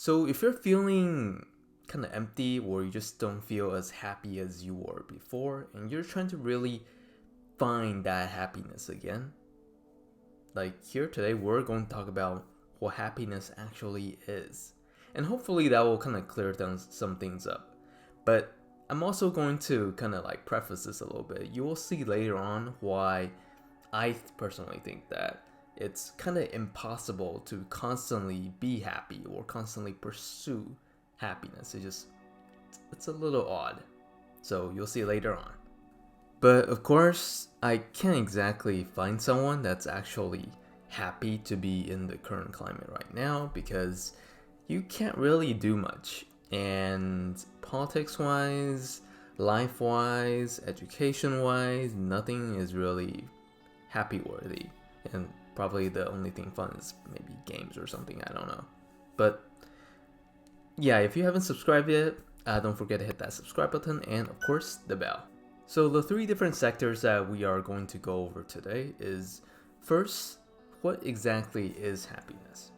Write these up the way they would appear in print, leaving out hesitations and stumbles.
So if you're feeling kind of empty or you just don't feel as happy as you were before and you're trying to really find that happiness again, like here today we're going to talk about what happiness actually is. And hopefully that will kind of clear down some things up. But I'm also going to kind of like preface this a little bit. You will see later on why I personally think that it's kind of impossible to constantly be happy or constantly pursue happiness. It's a little odd. So you'll see later on. But of course, I can't exactly find someone that's actually happy to be in the current climate right now because you can't really do much. And politics wise, life wise, education wise, nothing is really happy worthy. And probably the only thing fun is maybe games or something, I don't know. But yeah, if you haven't subscribed yet, don't forget to hit that subscribe button and of course the bell. So the three different sectors that we are going to go over today is first, what exactly is happiness?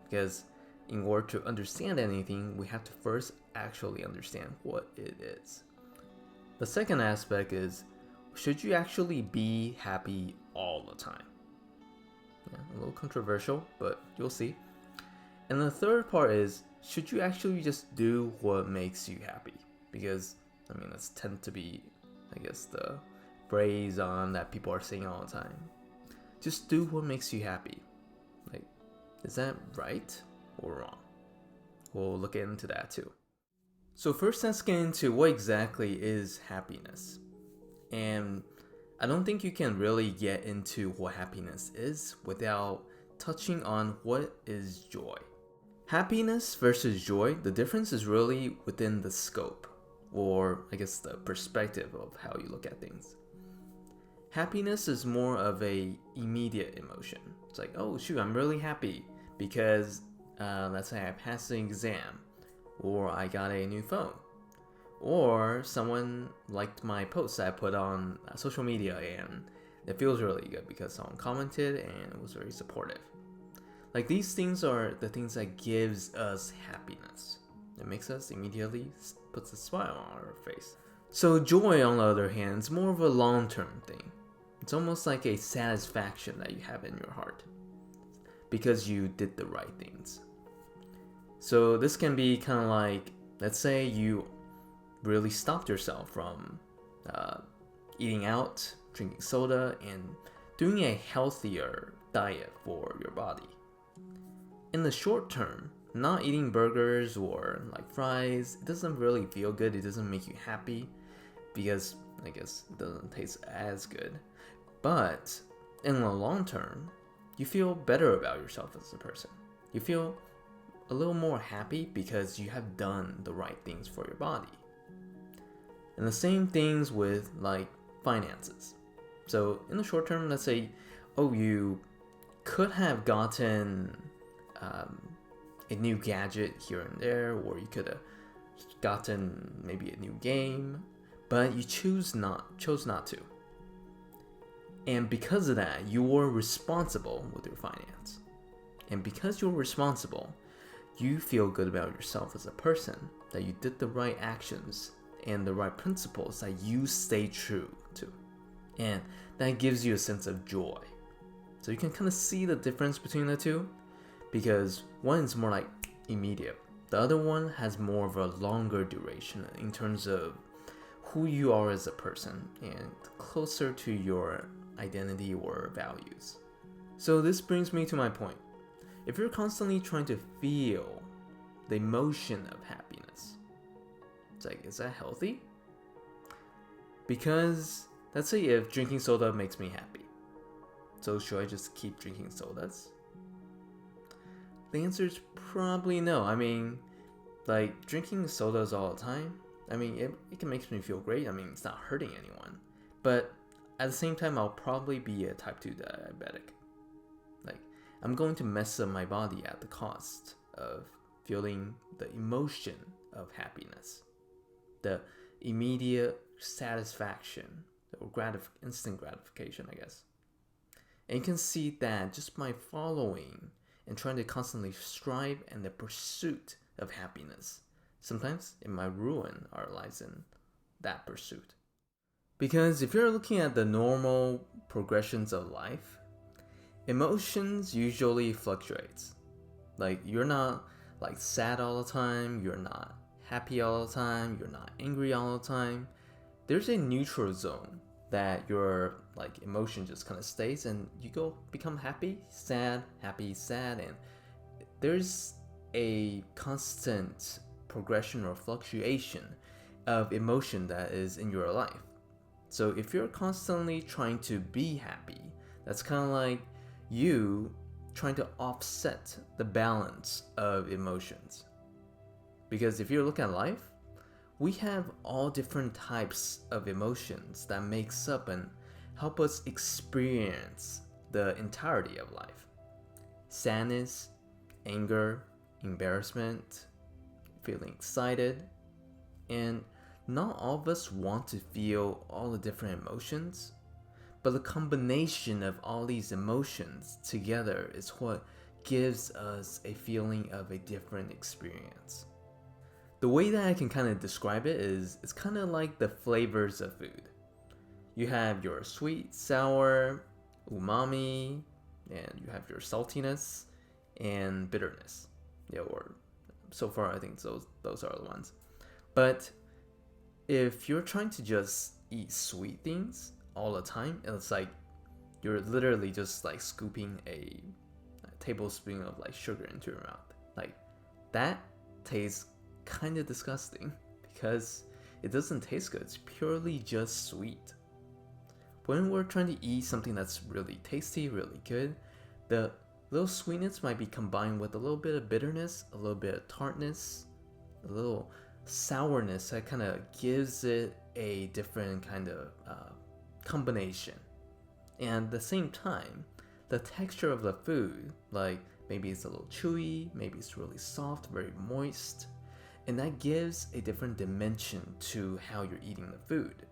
Because in order to understand anything, we have to first actually understand what it is. The second aspect is, should you actually be happy all the time? Yeah, a little controversial, but you'll see. And the third part is, should you actually just do what makes you happy? Because, I mean, that's tend to be, I guess, the phrase on that people are saying all the time. Just do what makes you happy. Like, is that right or wrong? We'll look into that too. So first, let's get into what exactly is happiness. And I don't think you can really get into what happiness is without touching on what is joy. Happiness versus joy, the difference is really within the scope, or I guess the perspective of how you look at things. Happiness is more of a immediate emotion. It's like, oh shoot, I'm really happy because let's say I passed an exam, or I got a new phone, or someone liked my post that I put on social media, and it feels really good because someone commented and it was very supportive. Like these things are the things that gives us happiness. It makes us immediately puts a smile on our face. So joy, on the other hand, is more of a long-term thing. It's almost like a satisfaction that you have in your heart because you did the right things. So this can be kind of like, let's say you really stopped yourself from eating out, drinking soda, and doing a healthier diet for your body. In the short term, not eating burgers or like fries, it doesn't really feel good. It doesn't make you happy because I guess it doesn't taste as good. But in the long term, you feel better about yourself as a person. You feel a little more happy because you have done the right things for your body. And the same things with like finances. So in the short term, let's say, oh, you could have gotten a new gadget here and there, or you could have gotten maybe a new game, but you chose not to. And because of that, you're responsible with your finance. And because you're responsible, you feel good about yourself as a person, that you did the right actions and the right principles that you stay true to. And that gives you a sense of joy. So you can kind of see the difference between the two, because one is more like immediate. The other one has more of a longer duration in terms of who you are as a person and closer to your identity or values. So this brings me to my point. If you're constantly trying to feel the emotion of happiness, it's like, is that healthy? Because let's say if drinking soda makes me happy, so should I just keep drinking sodas? The answer is probably no. I mean, like drinking sodas all the time, I mean, it can make me feel great. I mean, it's not hurting anyone. But at the same time, I'll probably be a type 2 diabetic. Like, I'm going to mess up my body at the cost of feeling the emotion of happiness, the immediate satisfaction, or instant gratification, I guess. And you can see that just by following and trying to constantly strive and the pursuit of happiness. Sometimes it might ruin our lives in that pursuit. Because if you're looking at the normal progressions of life, emotions usually fluctuates. Like you're not like sad all the time, you're not happy all the time, you're not angry all the time. There's a neutral zone that your like emotion just kind of stays and you go become happy, sad, and there's a constant progression or fluctuation of emotion that is in your life. So if you're constantly trying to be happy, that's kind of like you trying to offset the balance of emotions. Because if you look at life, we have all different types of emotions that makes up and help us experience the entirety of life. Sadness, anger, embarrassment, feeling excited, and not all of us want to feel all the different emotions, but the combination of all these emotions together is what gives us a feeling of a different experience. The way that I can kind of describe it is it's kind of like the flavors of food. You have your sweet, sour, umami, and you have your saltiness and bitterness. Yeah, or so far I think those are the ones. But if you're trying to just eat sweet things all the time, it's like you're literally just like scooping a tablespoon of like sugar into your mouth. Like that tastes kind of disgusting because it doesn't taste good. It's purely just sweet. When we're trying to eat something that's really tasty, really good, the little sweetness might be combined with a little bit of bitterness, a little bit of tartness, a little sourness that kind of gives it a different kind of combination. And at the same time, the texture of the food, like maybe it's a little chewy, maybe it's really soft, very moist, and that gives a different dimension to how you're eating the food.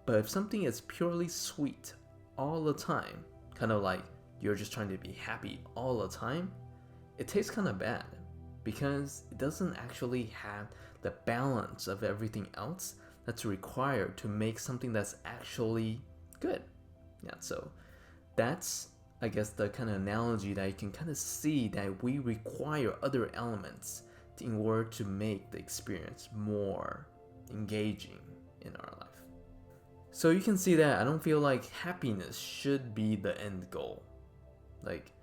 But if something is purely sweet all the time, kind of like you're just trying to be happy all the time, it tastes kind of bad because it doesn't actually have the balance of everything else that's required to make something that's actually good. Yeah, so that's, I guess, the kind of analogy that you can kind of see that we require other elements in order to make the experience more engaging in our life. So you can see that I don't feel like happiness should be the end goal. Like,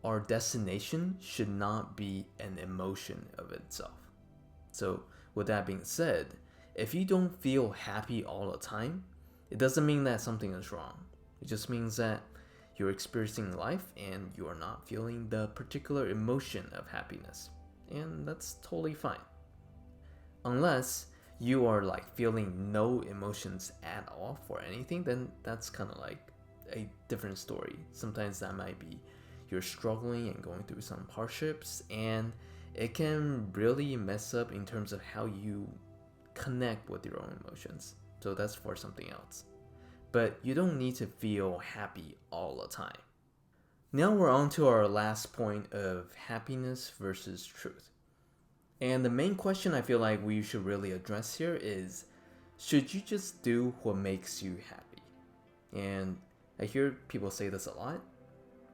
our destination should not be an emotion of itself. So, with that being said, if you don't feel happy all the time, it doesn't mean that something is wrong. It just means that you're experiencing life and you are not feeling the particular emotion of happiness. And that's totally fine. Unless you are like feeling no emotions at all for anything, then that's kind of like a different story. Sometimes that might be you're struggling and going through some hardships, and it can really mess up in terms of how you connect with your own emotions. So that's for something else. But you don't need to feel happy all the time. Now we're on to our last point of happiness versus truth. And the main question I feel like we should really address here is, should you just do what makes you happy? And I hear people say this a lot.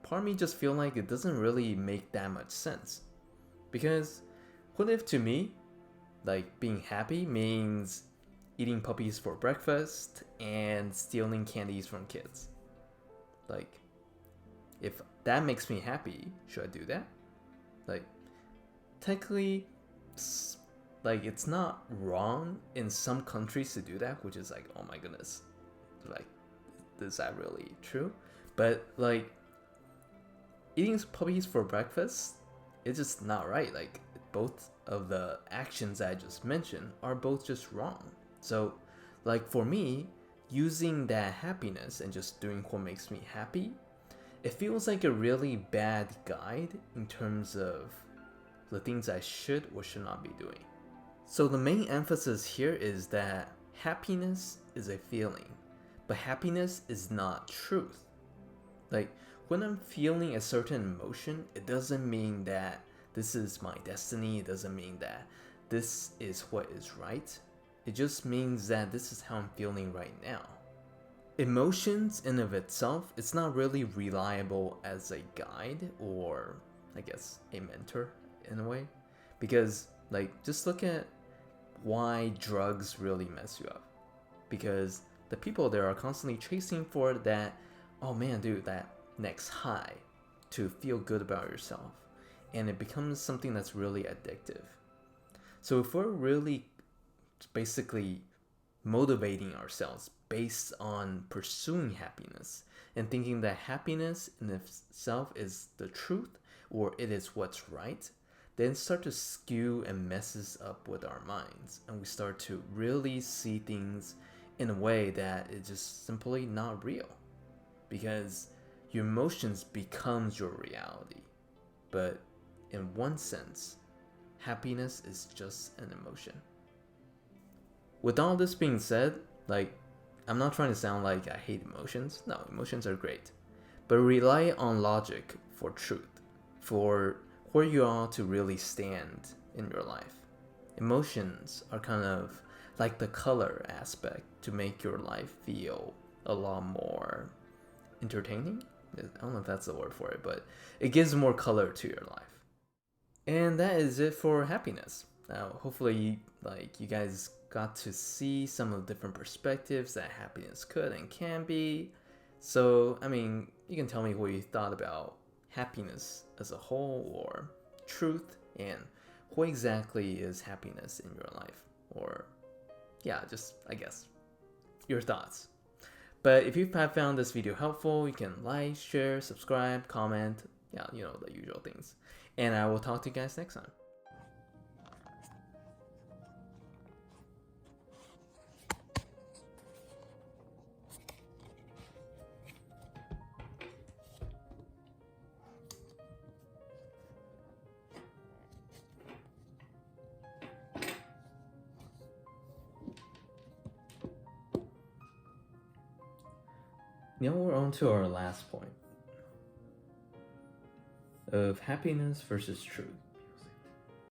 Part of me just feel like it doesn't really make that much sense. Because what if to me, like being happy means eating puppies for breakfast and stealing candies from kids? Like, if that makes me happy, should I do that? Like, technically, like it's not wrong in some countries to do that, which is like, oh my goodness, like, is that really true? But like, eating puppies for breakfast, it's just not right. Like, both of the actions I just mentioned are both just wrong. So, like for me, using that happiness and just doing what makes me happy, it feels like a really bad guide in terms of the things I should or should not be doing. So the main emphasis here is that happiness is a feeling, but happiness is not truth. Like, when I'm feeling a certain emotion, it doesn't mean that this is my destiny. It doesn't mean that this is what is right. It just means that this is how I'm feeling right now. Emotions in of itself, it's not really reliable as a guide or I guess a mentor in a way, because like just look at why drugs really mess you up, because the people there are constantly chasing for that, oh man dude, that next high to feel good about yourself, and it becomes something that's really addictive. So if we're really basically motivating ourselves based on pursuing happiness and thinking that happiness in itself is the truth or it is what's right, then start to skew and messes up with our minds, and we start to really see things in a way that is just simply not real, because your emotions becomes your reality. But in one sense, happiness is just an emotion. With all this being said, like, I'm not trying to sound like I hate emotions. No, emotions are great. But rely on logic for truth, for where you are to really stand in your life. Emotions are kind of like the color aspect to make your life feel a lot more entertaining. I don't know if that's the word for it, but it gives more color to your life. And that is it for happiness. Now, hopefully, like you guys got to see some of the different perspectives that happiness could and can be. So, I mean, you can tell me what you thought about happiness as a whole, or truth, and what exactly is happiness in your life, or yeah, just I guess your thoughts. But if you have found this video helpful, you can like, share, subscribe, comment, yeah, you know, the usual things. And I will talk to you guys next time. Now we're on to our last point of happiness versus truth.